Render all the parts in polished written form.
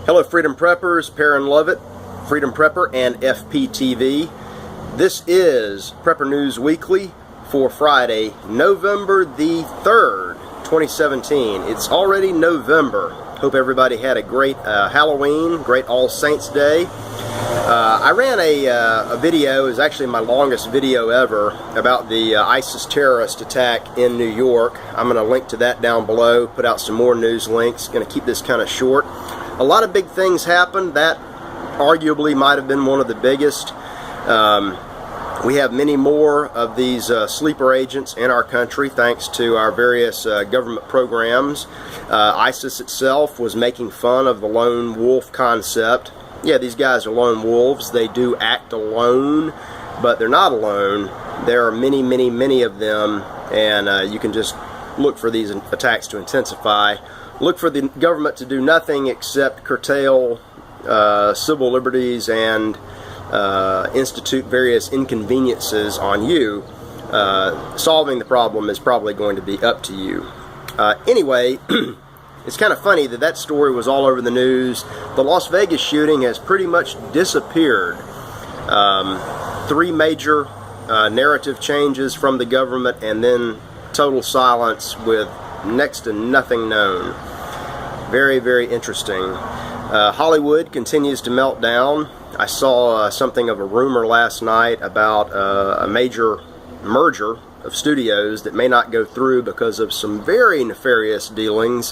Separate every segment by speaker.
Speaker 1: Hello Freedom Preppers, Perrin Lovett, Freedom Prepper, and FPTV. This is Prepper News Weekly for Friday, November the 3rd, 2017. It's already November. Hope everybody had a great Halloween, great All Saints Day. I ran a video, it was actually my longest video ever, about the ISIS terrorist attack in New York. I'm going to link to that down below, put out some more news links. Going to keep this kind of short. A lot of big things happened. That arguably might have been one of the biggest. We have many more of these sleeper agents in our country thanks to our various government programs. ISIS itself was making fun of the lone wolf concept. Yeah, these guys are lone wolves. They do act alone, but they're not alone. There are many, many, many of them, and you can just look for these attacks to intensify. Look for the government to do nothing except curtail civil liberties and institute various inconveniences on you. Solving the problem is probably going to be up to you. Anyway, it's kind of funny that story was all over the news. The Las Vegas shooting has pretty much disappeared. 3 major narrative changes from the government, and then total silence with next to nothing known. Very, very interesting. Hollywood continues to melt down. I saw something of a rumor last night about a major merger of studios that may not go through because of some very nefarious dealings,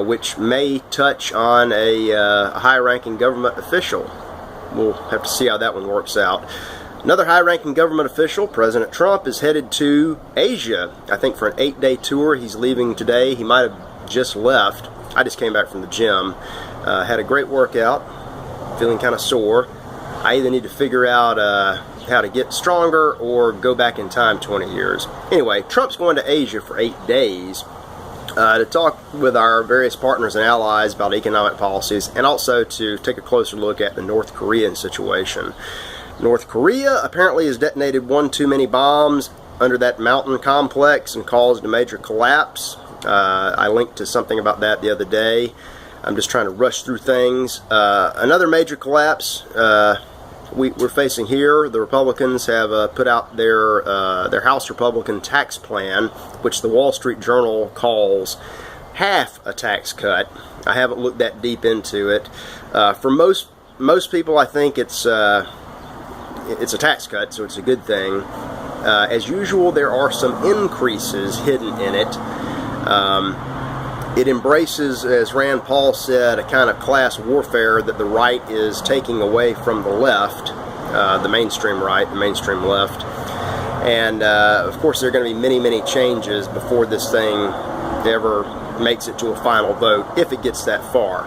Speaker 1: which may touch on a high-ranking government official. We'll have to see how that one works out. Another high-ranking government official, President Trump, is headed to Asia, I think for an 8-day tour. He's leaving today. He might have just left. I just came back from the gym. Had a great workout. Feeling kind of sore. I either need to figure out how to get stronger or go back in time 20 years. Anyway, Trump's going to Asia for 8 days to talk with our various partners and allies about economic policies, and also to take a closer look at the North Korean situation. North Korea apparently has detonated one too many bombs under that mountain complex and caused a major collapse. I linked to something about that the other day. I'm just trying to rush through things. Another major collapse we're facing here. The Republicans have put out their House Republican tax plan, which the Wall Street Journal calls half a tax cut. I haven't looked that deep into it. For most people, I think it's a tax cut, so it's a good thing. As usual, there are some increases hidden in it. It embraces, as Rand Paul said, a kind of class warfare that the right is taking away from the left, the mainstream right, the mainstream left. And of course there are going to be many, many changes before this thing ever makes it to a final vote, if it gets that far.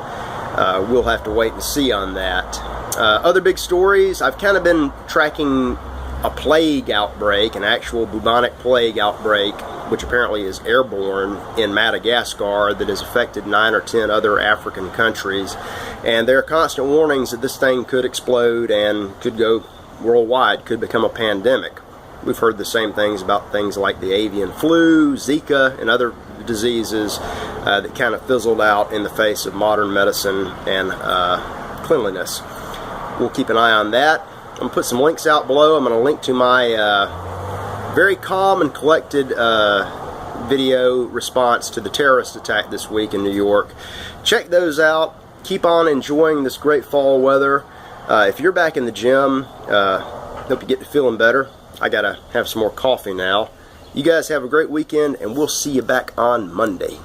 Speaker 1: We'll have to wait and see on that. Other big stories, I've kind of been tracking a plague outbreak, an actual bubonic plague outbreak, which apparently is airborne in Madagascar, that has affected 9 or 10 other African countries. And there are constant warnings that this thing could explode and could go worldwide, could become a pandemic. We've heard the same things about things like the avian flu, Zika, and other diseases that kind of fizzled out in the face of modern medicine and cleanliness. We'll keep an eye on that. I'm going to put some links out below. I'm going to link to my very calm and collected video response to the terrorist attack this week in New York. Check those out. Keep on enjoying this great fall weather. If you're back in the gym, hope you get to feeling better. I got to have some more coffee now. You guys have a great weekend, and we'll see you back on Monday.